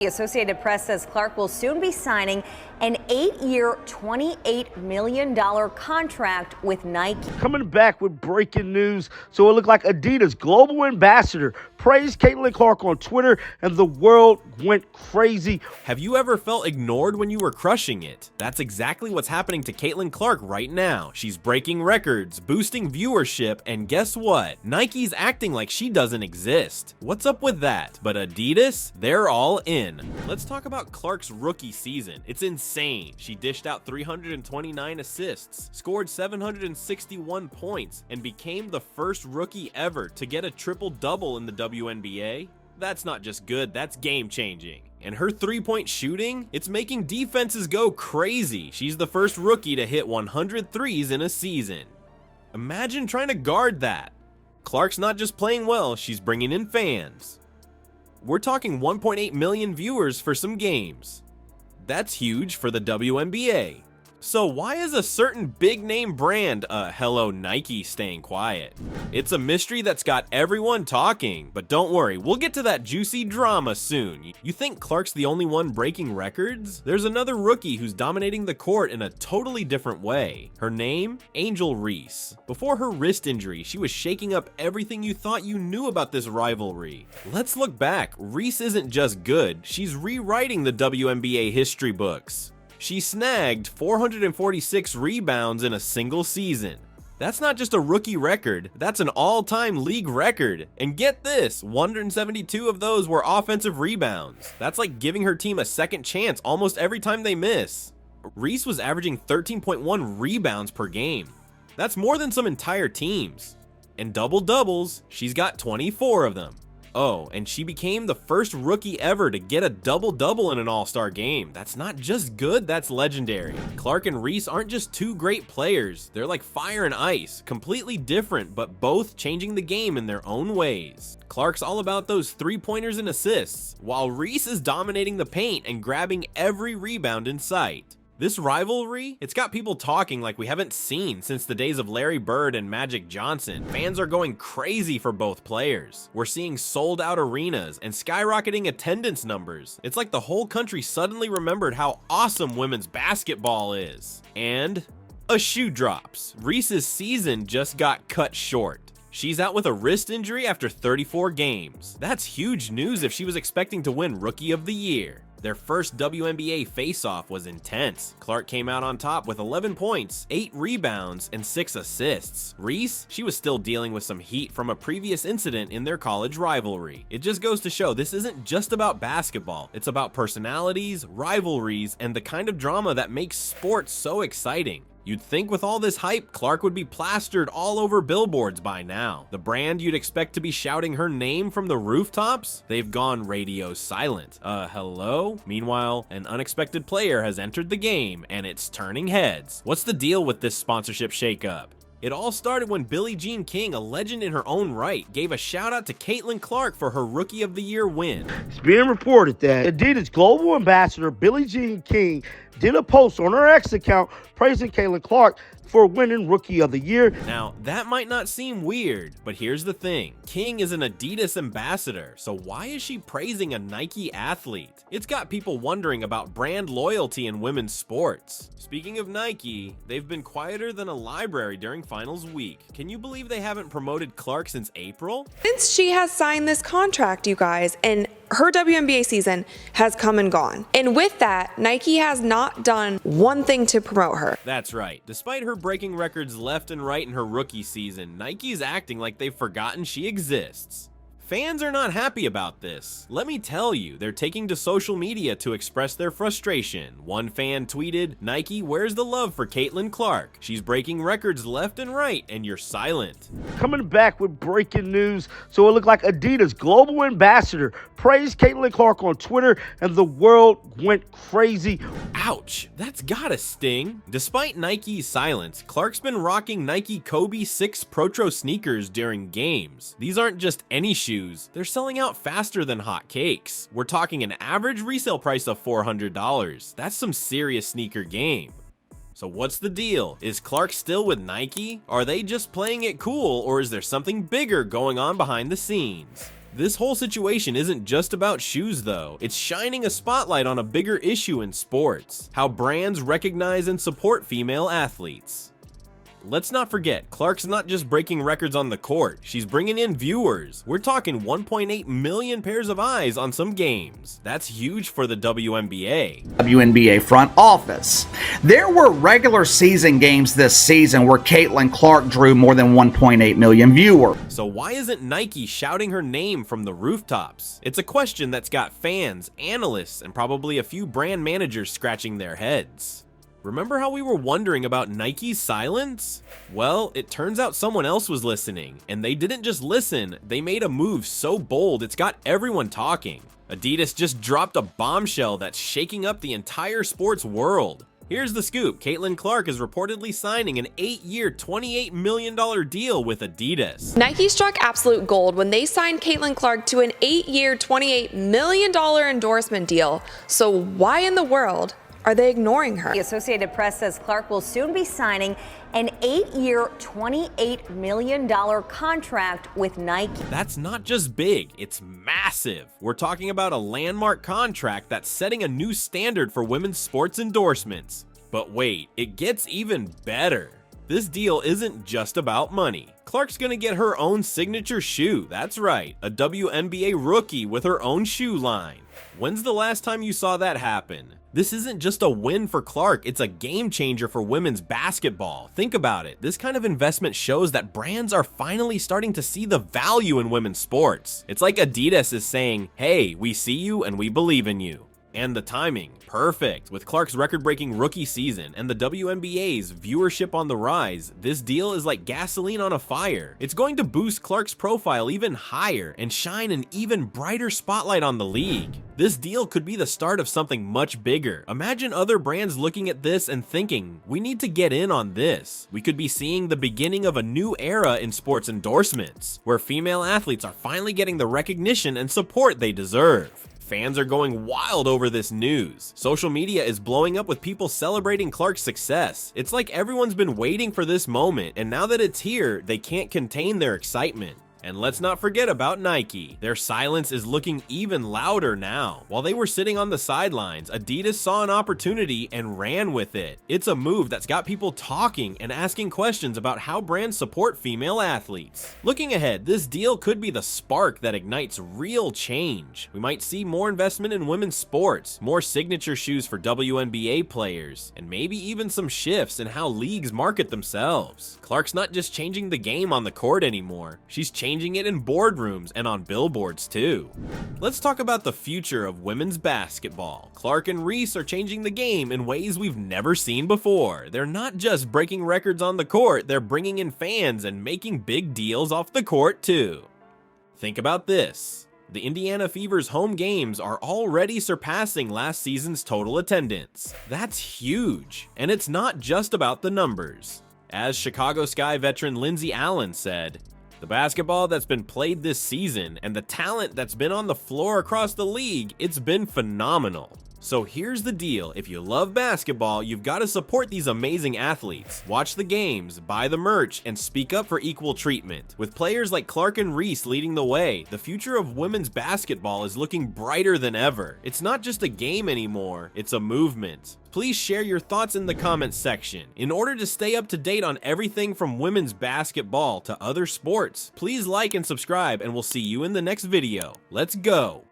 The Associated Press says Clark will soon be signing an 8-year, $28 million contract with Nike. Coming back with breaking news. So it looked like Adidas global ambassador praised Caitlin Clark on Twitter, and the world went crazy. Have you ever felt ignored when you were crushing it? That's exactly what's happening to Caitlin Clark right now. She's breaking records, boosting viewership, and guess what? Nike's acting like she doesn't exist. What's up with that? But Adidas, they're all in. Let's talk about Clark's rookie season. It's insane. She dished out 329 assists, scored 761 points, and became the first rookie ever to get a triple-double in the WNBA. That's not just good, that's game-changing. And her three-point shooting, it's making defenses go crazy. She's the first rookie to hit 100 threes in a season. Imagine trying to guard that. Clark's not just playing well, she's bringing in fans. We're talking 1.8 million viewers for some games. That's huge for the WNBA. So why is a certain big name brand, hello Nike, staying quiet? It's a mystery that's got everyone talking, but don't worry, we'll get to that juicy drama soon. You think Clark's the only one breaking records? There's another rookie who's dominating the court in a totally different way. Her name? Angel Reese. Before her wrist injury, she was shaking up everything you thought you knew about this rivalry. Let's look back. Reese isn't just good, she's rewriting the WNBA history books. She snagged 446 rebounds in a single season. That's not just a rookie record, that's an all-time league record. And get this, 172 of those were offensive rebounds. That's like giving her team a second chance almost every time they miss. Reese was averaging 13.1 rebounds per game. That's more than some entire teams. And double-doubles, she's got 24 of them. Oh, and she became the first rookie ever to get a double-double in an all-star game. That's not just good, that's legendary. Clark and Reese aren't just two great players. They're like fire and ice, completely different, but both changing the game in their own ways. Clark's all about those three-pointers and assists, while Reese is dominating the paint and grabbing every rebound in sight. This rivalry, it's got people talking like we haven't seen since the days of Larry Bird and Magic Johnson. Fans are going crazy for both players. We're seeing sold out arenas and skyrocketing attendance numbers. It's like the whole country suddenly remembered how awesome women's basketball is. And a shoe drops. Reese's season just got cut short. She's out with a wrist injury after 34 games. That's huge news if she was expecting to win Rookie of the Year. Their first WNBA face-off was intense. Clark came out on top with 11 points, 8 rebounds, and 6 assists. Reese, she was still dealing with some heat from a previous incident in their college rivalry. It just goes to show this isn't just about basketball. It's about personalities, rivalries, and the kind of drama that makes sports so exciting. You'd think with all this hype, Clark would be plastered all over billboards by now. The brand you'd expect to be shouting her name from the rooftops? They've gone radio silent. Hello? Meanwhile, an unexpected player has entered the game, and it's turning heads. What's the deal with this sponsorship shakeup? It all started when Billie Jean King, a legend in her own right, gave a shout out to Caitlin Clark for her Rookie of the Year win. It's being reported that Adidas global ambassador Billie Jean King did a post on her X account praising Caitlin Clark for winning Rookie of the Year. Now, that might not seem weird, but here's the thing. King is an Adidas ambassador, so why is she praising a Nike athlete? It's got people wondering about brand loyalty in women's sports. Speaking of Nike, they've been quieter than a library during finals week. Can you believe they haven't promoted Clark since April? Since she has signed this contract, you guys, and her WNBA season has come and gone. And with that, Nike has not done one thing to promote her. That's right. Despite her breaking records left and right in her rookie season, Nike's acting like they've forgotten she exists. Fans are not happy about this. Let me tell you, they're taking to social media to express their frustration. One fan tweeted, "Nike, where's the love for Caitlin Clark? She's breaking records left and right, and you're silent." Coming back with breaking news. So it looked like Adidas global ambassador praised Caitlin Clark on Twitter, and the world went crazy. Ouch, that's gotta sting. Despite Nike's silence, Clark's been rocking Nike Kobe 6 Protro sneakers during games. These aren't just any shoes. They're selling out faster than hotcakes. We're talking an average resale price of $400. That's some serious sneaker game. So what's the deal? Is Clark still with Nike? Are they just playing it cool, or is there something bigger going on behind the scenes? This whole situation isn't just about shoes though, it's shining a spotlight on a bigger issue in sports: how brands recognize and support female athletes. Let's not forget, Clark's not just breaking records on the court, she's bringing in viewers. We're talking 1.8 million pairs of eyes on some games. That's huge for the WNBA. WNBA front office. There were regular season games this season where Caitlin Clark drew more than 1.8 million viewers. So why isn't Nike shouting her name from the rooftops? It's a question that's got fans, analysts, and probably a few brand managers scratching their heads. Remember how we were wondering about Nike's silence? Well, it turns out someone else was listening, and they didn't just listen, they made a move so bold it's got everyone talking. Adidas just dropped a bombshell that's shaking up the entire sports world. Here's the scoop: Caitlin Clark is reportedly signing an 8-year, $28 million deal with Adidas. Nike struck absolute gold when they signed Caitlin Clark to an 8-year, $28 million endorsement deal. So why in the world are they ignoring her? The Associated Press says Clark will soon be signing an 8-year, $28 million contract with Nike. That's not just big, it's massive. We're talking about a landmark contract that's setting a new standard for women's sports endorsements. But wait, it gets even better. This deal isn't just about money. Clark's gonna get her own signature shoe. That's right, a WNBA rookie with her own shoe line. When's the last time you saw that happen? This isn't just a win for Clark, it's a game changer for women's basketball. Think about it, this kind of investment shows that brands are finally starting to see the value in women's sports. It's like Adidas is saying, hey, we see you and we believe in you. And the timing, perfect. With Clark's record-breaking rookie season and the WNBA's viewership on the rise, this deal is like gasoline on a fire. It's going to boost Clark's profile even higher and shine an even brighter spotlight on the league. This deal could be the start of something much bigger. Imagine other brands looking at this and thinking, we need to get in on this. We could be seeing the beginning of a new era in sports endorsements, where female athletes are finally getting the recognition and support they deserve. Fans are going wild over this news. Social media is blowing up with people celebrating Clark's success. It's like everyone's been waiting for this moment, and now that it's here, they can't contain their excitement. And let's not forget about Nike. Their silence is looking even louder now. While they were sitting on the sidelines, Adidas saw an opportunity and ran with it. It's a move that's got people talking and asking questions about how brands support female athletes. Looking ahead, this deal could be the spark that ignites real change. We might see more investment in women's sports, more signature shoes for WNBA players, and maybe even some shifts in how leagues market themselves. Clark's not just changing the game on the court anymore, she's changing it in boardrooms and on billboards too. Let's talk about the future of women's basketball. Clark and Reese are changing the game in ways we've never seen before. They're not just breaking records on the court, they're bringing in fans and making big deals off the court too. Think about this. The Indiana Fever's home games are already surpassing last season's total attendance. That's huge. And it's not just about the numbers. As Chicago Sky veteran Lindsey Allen said, the basketball that's been played this season and the talent that's been on the floor across the league, it's been phenomenal. So here's the deal, if you love basketball, you've got to support these amazing athletes. Watch the games, buy the merch, and speak up for equal treatment. With players like Clark and Reese leading the way, the future of women's basketball is looking brighter than ever. It's not just a game anymore, it's a movement. Please share your thoughts in the comments section. In order to stay up to date on everything from women's basketball to other sports, please like and subscribe, and we'll see you in the next video. Let's go!